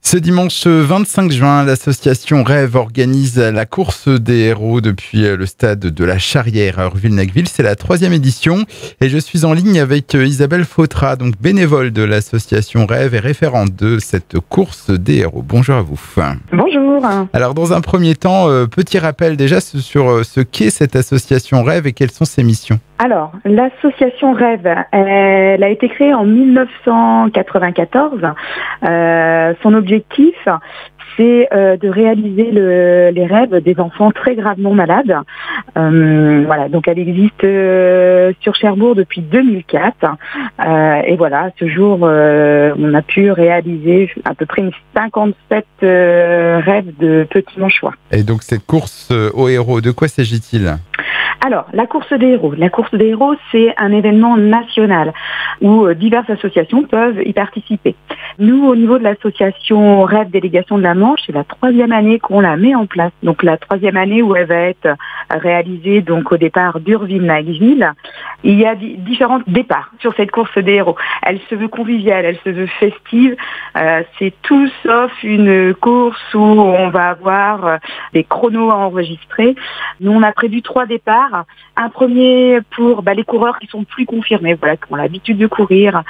Ce dimanche 25 juin, l'association Rêve organise la course des héros depuis le stade de la Charrière à Urville-Nacqueville. C'est la 3e édition et je suis en ligne avec Isabelle Fautra, donc bénévole de l'association Rêve et référente de cette course des héros. Bonjour à vous. Bonjour. Alors dans un premier temps, petit rappel déjà sur ce qu'est cette association Rêve et quelles sont ses missions. Alors, l'association Rêve, elle a été créée en 1994. Son objectif, c'est de réaliser les rêves des enfants très gravement malades. Voilà, donc elle existe sur Cherbourg depuis 2004. Et voilà, à ce jour, on a pu réaliser à peu près 57 rêves de petits manchois. Et donc cette course aux héros, de quoi s'agit-il ? Alors, la course des héros. La course des héros, c'est un événement national où diverses associations peuvent y participer. Nous, au niveau de l'association Rêve Délégation de la Manche, c'est la 3e année qu'on la met en place. Donc la 3e année où elle va être réalisée donc au départ d'Urville-Nacqueville. Il y a différents départs sur cette course des héros. Elle se veut conviviale, elle se veut festive. C'est tout sauf une course où on va avoir des chronos à enregistrer. Nous, on a prévu 3 départs. Un premier pour les coureurs qui sont plus confirmés, voilà, qui ont l'habitude de courir,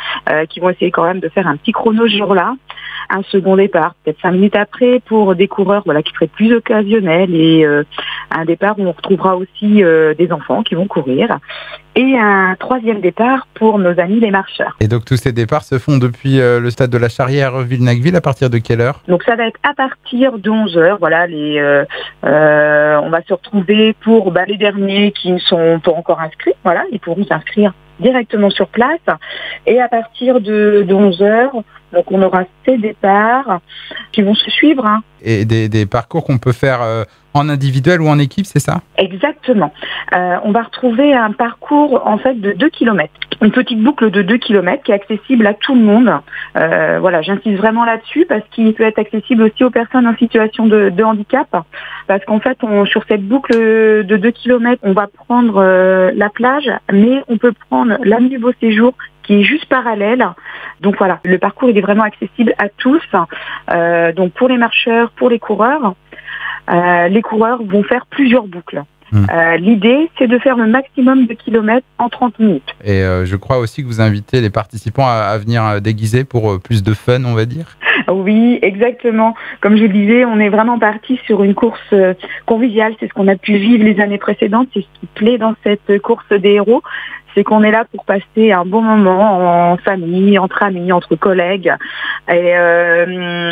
qui vont essayer quand même de faire un petit chrono ce jour-là. Un second départ, peut-être 5 minutes après, pour des coureurs qui seraient plus occasionnels, et un départ où on retrouvera aussi des enfants qui vont courir. Et un 3e départ pour nos amis les marcheurs. Et donc tous ces départs se font depuis le stade de la Charrière à Urville-Nacqueville à partir de quelle heure ? Donc ça va être à partir de 11h. Voilà, on va se retrouver pour les derniers qui ne sont pas encore inscrits. Voilà, ils pourront s'inscrire directement sur place. Et à partir de 11h, donc on aura ces départs qui vont se suivre. Et des parcours qu'on peut faire en individuel ou en équipe, c'est ça ? Exactement. On va retrouver un parcours en fait de 2 km. Une petite boucle de 2 km qui est accessible à tout le monde. Voilà, j'insiste vraiment là-dessus parce qu'il peut être accessible aussi aux personnes en situation de handicap. Parce qu'en fait, sur cette boucle de 2 km, on va prendre la plage, mais on peut prendre l'avenue du Beau Séjour qui est juste parallèle. Donc voilà, le parcours il est vraiment accessible à tous. Donc pour les marcheurs, pour les coureurs vont faire plusieurs boucles. L'idée, c'est de faire le maximum de kilomètres en 30 minutes. Et je crois aussi que vous invitez les participants à venir déguisés pour plus de fun, on va dire. Oui, exactement. Comme je le disais, on est vraiment parti sur une course conviviale. C'est ce qu'on a pu vivre les années précédentes. C'est ce qui plaît dans cette course des héros. C'est qu'on est là pour passer un bon moment en famille, entre amis, entre collègues. Et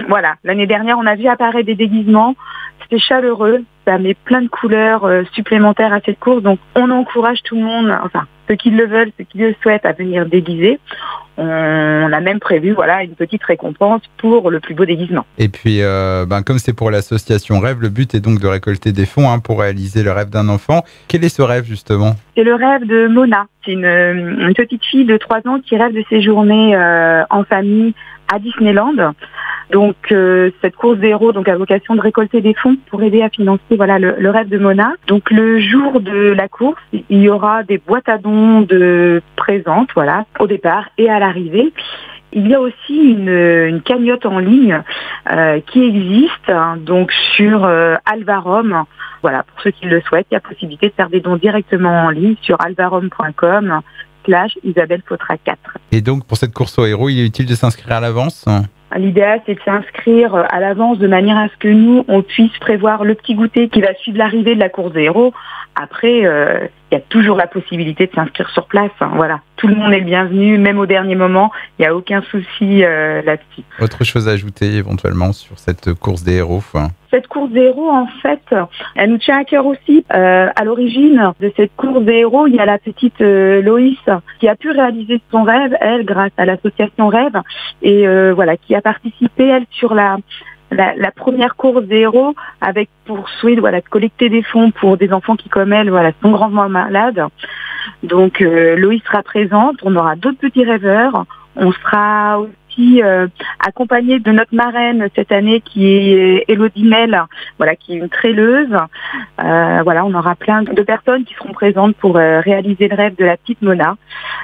voilà, l'année dernière, on a vu apparaître des déguisements. C'était chaleureux, ça met plein de couleurs supplémentaires à cette course. Donc, on encourage tout le monde, enfin, ceux qui le veulent, ceux qui le souhaitent, à venir déguiser. On a même prévu une petite récompense pour le plus beau déguisement. Et puis, comme c'est pour l'association Rêve, le but est donc de récolter des fonds pour réaliser le rêve d'un enfant. Quel est ce rêve, justement ? C'est le rêve de Mona. C'est une petite fille de 3 ans qui rêve de séjourner en famille à Disneyland. Donc cette course des héros a vocation de récolter des fonds pour aider à financer le rêve de Mona. Donc le jour de la course, il y aura des boîtes à dons de présentes au départ et à l'arrivée. Il y a aussi une cagnotte en ligne qui existe donc sur Alvarom. Voilà, pour ceux qui le souhaitent, il y a possibilité de faire des dons directement en ligne sur alvarom.com/Isabelle Fautra 4. Et donc pour cette course aux héros, il est utile de s'inscrire à l'avance ? L'idéal, c'est de s'inscrire à l'avance de manière à ce que nous, on puisse prévoir le petit goûter qui va suivre l'arrivée de la course des héros. Après, il y a toujours la possibilité de s'inscrire sur place. Voilà, tout le monde est le bienvenu, même au dernier moment. Il n'y a aucun souci là-dessus. Autre chose à ajouter éventuellement sur cette course des héros ? Cette course des héros, en fait, elle nous tient à cœur aussi. À l'origine de cette course des héros, il y a la petite Loïs qui a pu réaliser son rêve, elle, grâce à l'association Rêve, et qui a participé, elle, sur la première course des héros, avec pour souhait de collecter des fonds pour des enfants qui, comme elle, sont grandement malades. Donc Loïs sera présente, on aura d'autres petits rêveurs, on sera aussi accompagné de notre marraine cette année qui est Elodie Mel, qui est une traileuse. On aura plein de personnes qui seront présentes pour réaliser le rêve de la petite Mona.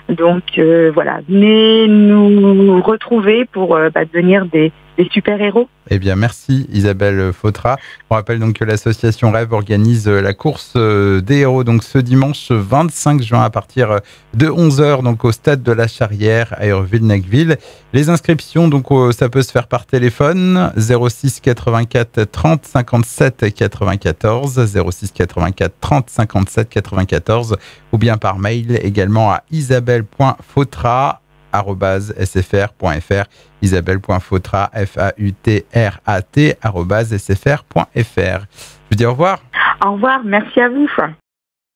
Donc venez nous retrouver pour devenir des des super-héros. Eh bien, merci Isabelle Fautra. On rappelle donc que l'association Rêve organise la course des héros donc ce dimanche 25 juin à partir de 11h donc au stade de la Charrière à Urville-Nacqueville. Les inscriptions donc ça peut se faire par téléphone 06 84 30 57 94 06 84 30 57 94 ou bien par mail également à isabelle.fautra@sfr.fr isabelle.fautra FAUTRAT @sfr.fr. Je vous dis au revoir. Au revoir, merci à vous.